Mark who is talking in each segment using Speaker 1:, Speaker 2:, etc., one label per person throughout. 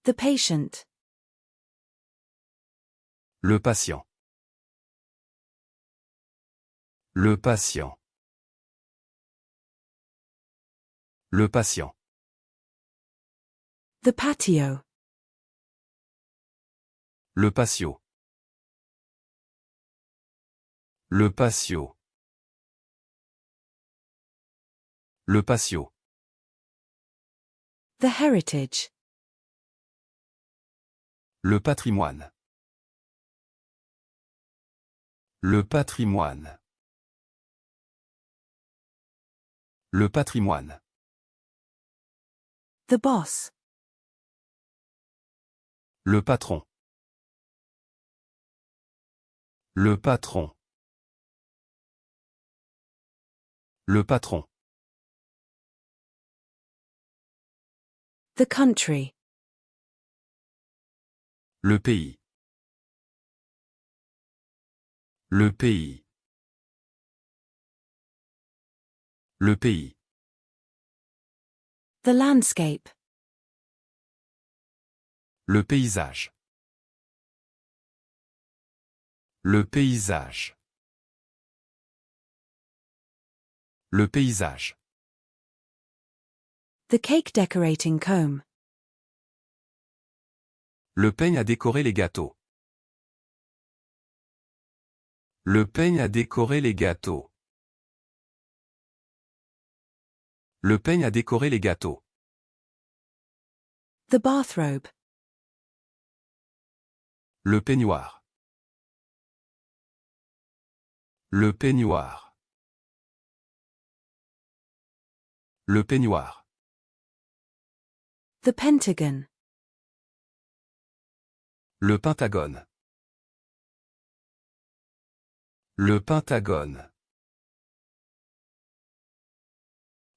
Speaker 1: The patient.
Speaker 2: Le patient. Le patient. Le patient.
Speaker 1: The patio.
Speaker 2: Le patio. Le patio. Le patio.
Speaker 1: The heritage.
Speaker 2: Le patrimoine. Le patrimoine. Le patrimoine.
Speaker 1: The boss.
Speaker 2: Le patron. Le patron. Le patron.
Speaker 1: The country.
Speaker 2: Le pays. Le pays. Le pays.
Speaker 1: The landscape.
Speaker 2: Le paysage. Le paysage. Le paysage.
Speaker 1: The cake decorating comb.
Speaker 2: Le peigne à décorer les gâteaux. Le peigne à décorer les gâteaux. Le peigne à décorer les gâteaux.
Speaker 1: The bathrobe.
Speaker 2: Le peignoir. Le peignoir. Le peignoir.
Speaker 1: The pentagon.
Speaker 2: Le pentagone. Le pentagone.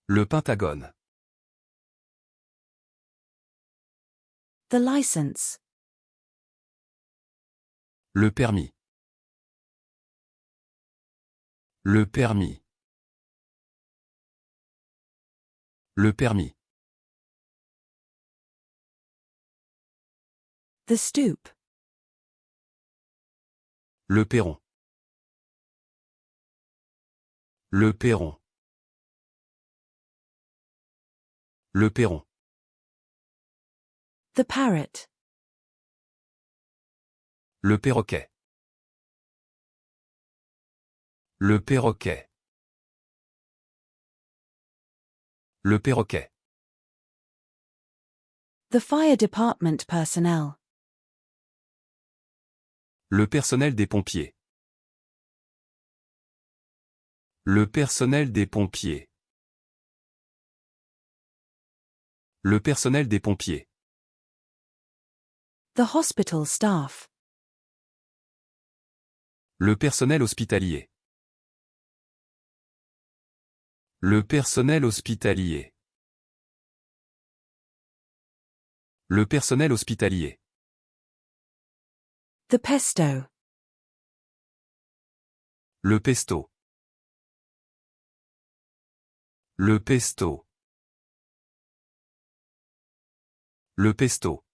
Speaker 2: Le pentagone.
Speaker 1: The license.
Speaker 2: Le permis. Le permis. Le permis.
Speaker 1: The stoop.
Speaker 2: Le perron. Le perron. Le perron.
Speaker 1: The parrot.
Speaker 2: Le perroquet. Le perroquet. Le perroquet.
Speaker 1: The fire department personnel.
Speaker 2: Le personnel des pompiers. Le personnel des pompiers. Le personnel des pompiers.
Speaker 1: The hospital staff.
Speaker 2: Le personnel hospitalier. Le personnel hospitalier. Le personnel hospitalier.
Speaker 1: The pesto.
Speaker 2: Le pesto. Le pesto. Le pesto.